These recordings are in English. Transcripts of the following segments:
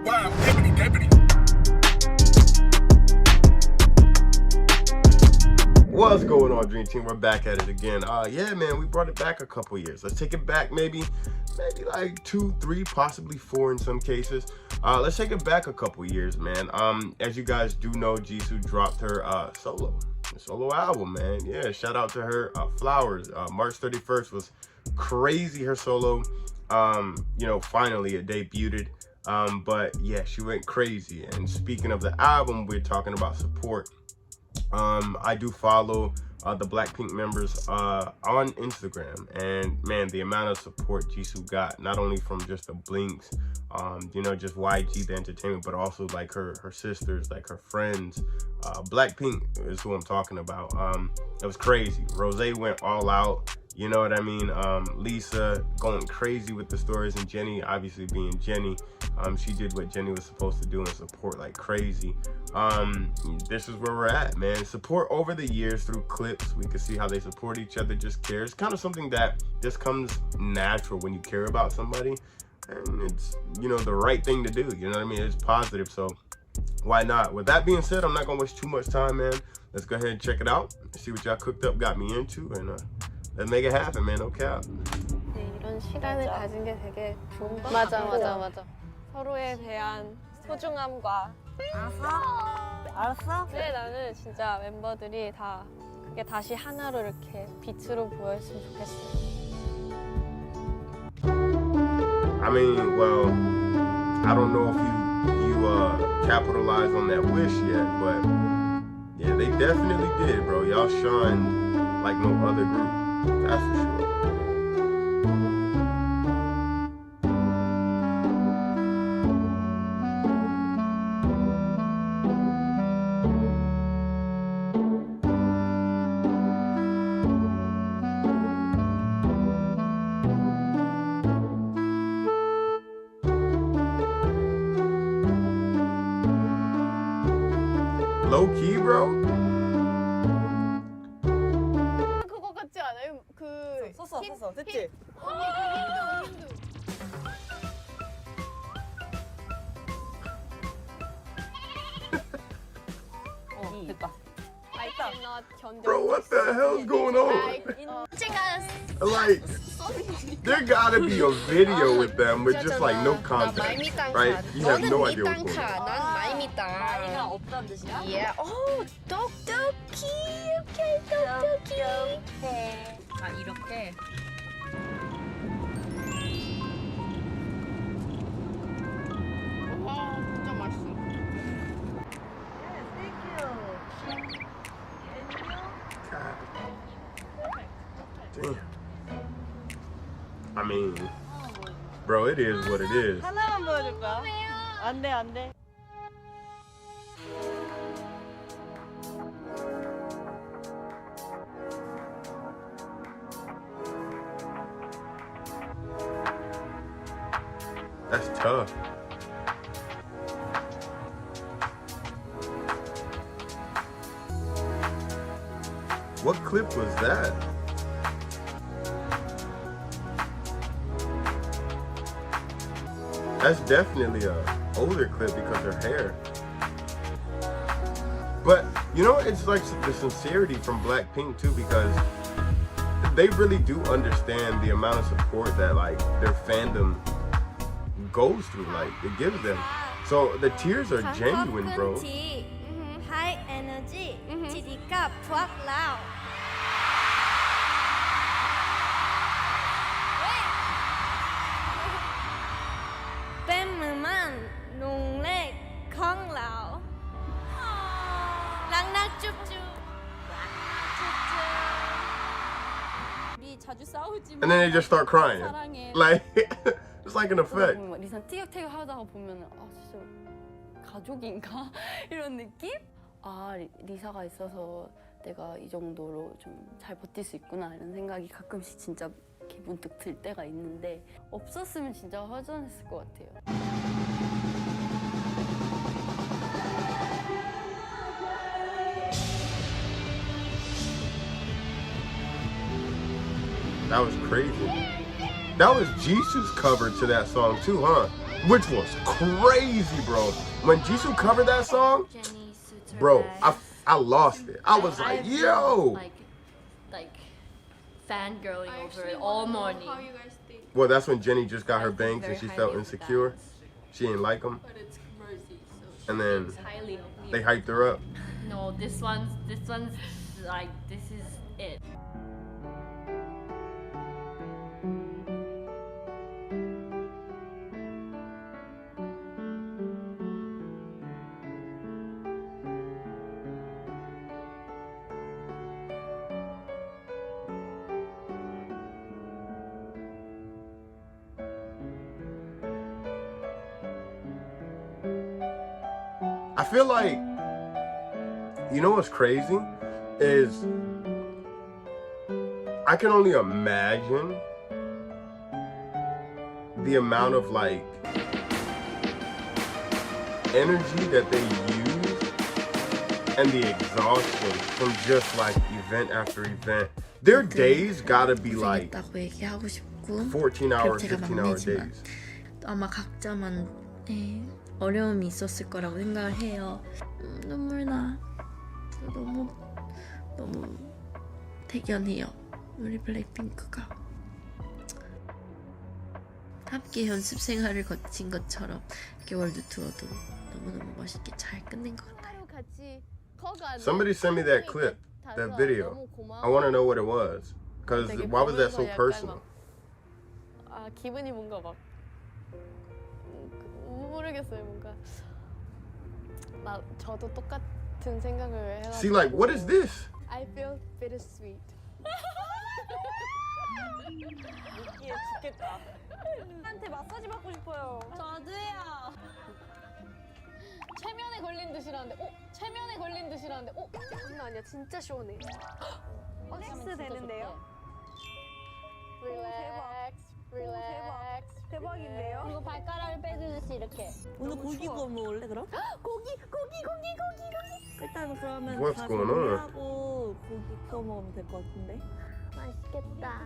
wow, deputy, deputy. What's going on, Dream Team? We're back at it again. Yeah, man, we brought it back a couple years. Let's take it back maybe like 2, 3, possibly 4 in some cases. Let's take it back a couple years, man. As you guys do know, Jisoo dropped her solo album, man. Yeah, shout out to her. Flowers. March 31st was crazy. Her solo, finally it debuted. But yeah, she went crazy. And speaking of the album, we're talking about support. I do follow the BLACKPINK members on Instagram, and man, the amount of support Jisoo got, not only from just the Blinks, just YG the entertainment, but also like her sisters, like her friends. BLACKPINK is who I'm talking about. It was crazy. Rose went all out, you know what I mean? Lisa going crazy with the stories, and Jenny, obviously being Jenny, she did what Jenny was supposed to do and support like crazy. This is where we're at, man. Support over the years through clips. We can see how they support each other, just care. It's kind of something that just comes natural when you care about somebody, and it's, the right thing to do, you know what I mean? It's positive, so why not? With that being said, I'm not gonna waste too much time, man. Let's go ahead and check it out and see what y'all cooked up, got me into, and let's make it happen, man. No cap. 네, 이런 시간을 가진 게 되게 좋은 것 맞아, 같고 맞아. 서로에 대한 소중함과 알았어? 네, 나는 진짜 멤버들이 다 그게 다시 하나로 이렇게 빛으로 보였으면 좋겠어. I mean, well, I don't know if you capitalized on that wish yet, but yeah, they definitely did, bro. Y'all shined like no other group, that's for sure. Low key, bro. 그거 같지 않아요? 그 썼어, 됐지? 힌두. 됐다. I cannot 견뎌. Bro, what the hell's going on? Like, there gotta be a video with them with just like no context, right? You have no idea what's going on. 난 마이미땅. 나이가 없다는 뜻이야? Yeah. Oh, 똑똑히. Okay, 똑똑히. 아, 이렇게? 와, 진짜 맛있어. Damn. I mean, bro, it is what it is. 하나만 보여줄 거야? 안 돼. That's tough. What clip was that? That's definitely a older clip because her hair. But it's like the sincerity from BLACKPINK too, because they really do understand the amount of support that like their fandom goes through, like it gives them. So the tears are genuine, bro. High energy, 지디가 fuck loud.เป็นมือมันลุงเล็กของเรารักนักจุ๊บจุ๊บ 우리 자주 싸우지만 And then they just start crying. 사랑해. Like it's like an effect. 리산 티격태격 하다가 보면 진짜 가족인가? 이런 느낌? 리사가 있어서 내가 이 정도로 좀 잘 버틸 수 있구나 이런 생각이 가끔씩 진짜 이렇게 문득 들 때가 있는데 없었으면 진짜 허전했을 것 같아요. That was crazy. That was Jisoo's cover to that song too, huh? which was crazy, bro. When Jisoo covered that song, bro, I lost it. I was like, yo. Like fangirling over it all morning. How you guys think? Well, that's when Jenny just got her bangs and Very she highly felt of insecure. fans. She didn't like them. But it's Rosie, so And then she highly of me. they hyped her up. No, this one's like, this is it. I feel like, you know what's crazy is I can only imagine the amount of like energy that they use and the exhaustion from just like event after event. Their days gotta be like 고생했다고 얘기하고 싶고 14 hour, 제가 15 hour 막내지만 days. 아마 각자만의 어려움이 있었을 거라고 생각을 해요. 눈물 나. 너무 대견해요. 우리 블랙핑크가 함께 연습 생활을 거친 것처럼 월드 투어도 너무너무 멋있게 잘 끝낸 것 같아요. 같이 커가는 Somebody sent me that clip, that video. I want to know what it was. Because why was that so personal? 아 기분이 뭔가 막 모르겠어요. 뭔가 저도 똑같은 생각을 해가지고. See, like, what is this? I feel bittersweet. 느끼해 죽겠다. 한테 마사지 받고 싶어요. 저도요. 최면에 걸린 듯이라는데, 최면에 걸린 듯이라는데, 장난 아니야, 진짜 시원해. 넥스 되는데요? 릴렉스, 릴렉스. 대박인데요? 그리고 발가락을 빼주듯이 이렇게. 오늘 고기 구워 먹을래 그럼? 고기. 일단 그러면 What's 다 going on? 정리하고 고기 구워 먹으면 될 것 같은데. 맛있겠다.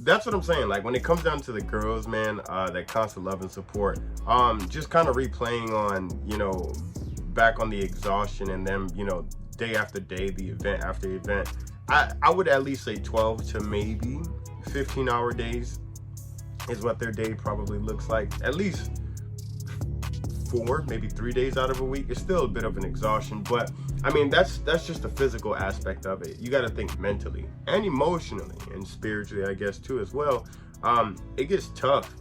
That's what I'm saying. Like when it comes down to the girls, man, that constant love and support, just kind of replaying on, you know, back on the exhaustion and them, you know, day after day, the event after event. I would at least say 12 to maybe 15-hour days is what their day probably looks like. At least 4, maybe 3 days out of a week. It's still a bit of an exhaustion, but I mean that's just the physical aspect of it. You got to think mentally and emotionally and spiritually, I guess, too, as well. It gets tough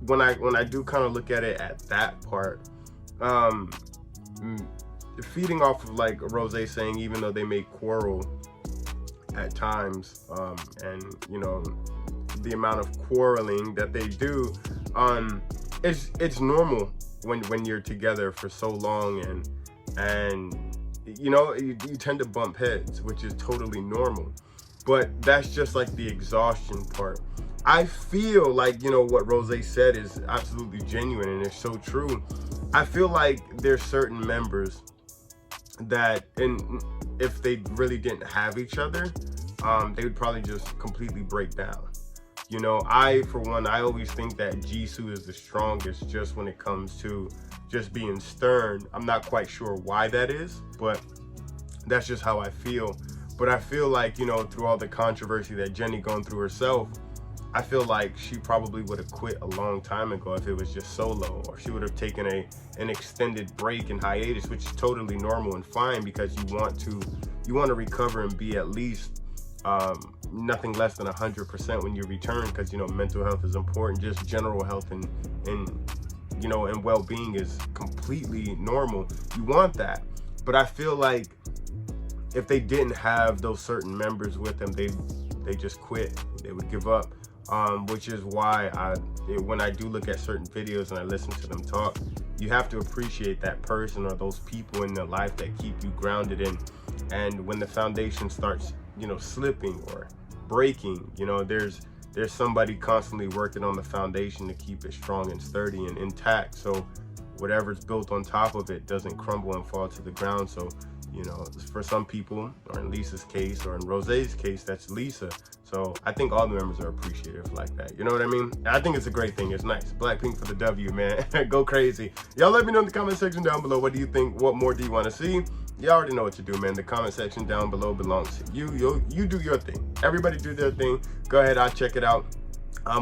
when I do kind of look at it at that part. Feeding off of like Rose saying, even though they may quarrel at times, and you know the amount of quarreling that they do, it's normal when you're together for so long, and you know you tend to bump heads, which is totally normal. But that's just like the exhaustion part. I feel like, you know, what Rose said is absolutely genuine and it's so true. I feel like there's certain members that, and if they really didn't have each other, they would probably just completely break down. You know, for one, I always think that Jisoo is the strongest just when it comes to just being stern. I'm not quite sure why that is, but that's just how I feel. But I feel like, you know, through all the controversy that Jenny gone through herself, I feel like she probably would have quit a long time ago if it was just solo, or she would have taken an extended break and hiatus, which is totally normal and fine, because you want to recover and be at least nothing less than 100% when you return, because, you know, mental health is important. Just general health and you know, and well-being is completely normal. You want that. But I feel like if they didn't have those certain members with them, they just quit. They would give up. Which is why when I do look at certain videos and I listen to them talk, you have to appreciate that person or those people in their life that keep you grounded in. And when the foundation starts, you know, slipping or breaking, you know, there's somebody constantly working on the foundation to keep it strong and sturdy and intact, so whatever's built on top of it doesn't crumble and fall to the ground. So, You know, for some people, or in Lisa's case, or in Rosé's case, that's Lisa. So I think all the members are appreciative like that. You know what I mean? I think it's a great thing. It's nice. Blackpink for the W, man. Go crazy. Y'all let me know in the comment section down below. What do you think? What more do you want to see? You already know what to do, man. The comment section down below belongs to you. You do your thing. Everybody do their thing. Go ahead, I'll check it out.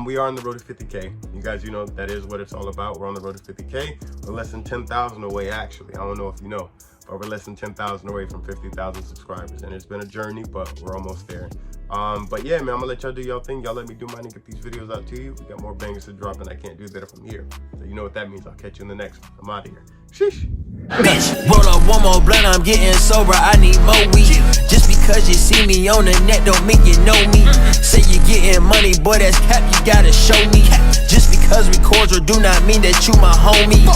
We are on the road to 50K. You guys, you know, that is what it's all about. We're on the road to 50K. We're less than 10,000 away, actually. I don't know if you know, but we're less than 10,000 away from 50,000 subscribers. And it's been a journey, but we're almost there. But yeah, man, I'm gonna let y'all do y'all thing. Y'all let me do mine and get these videos out to you. We got more bangers to drop, and I can't do better from here. So you know what that means. I'll catch you in the next one. I'm out of here. Sheesh. Bitch, roll up one more blunt, I'm getting sober, I need more weed. Just because you see me on the net don't mean you know me. Say you getting money, boy, that's cap, you gotta show me. Just because we cordial do not mean that you my homie.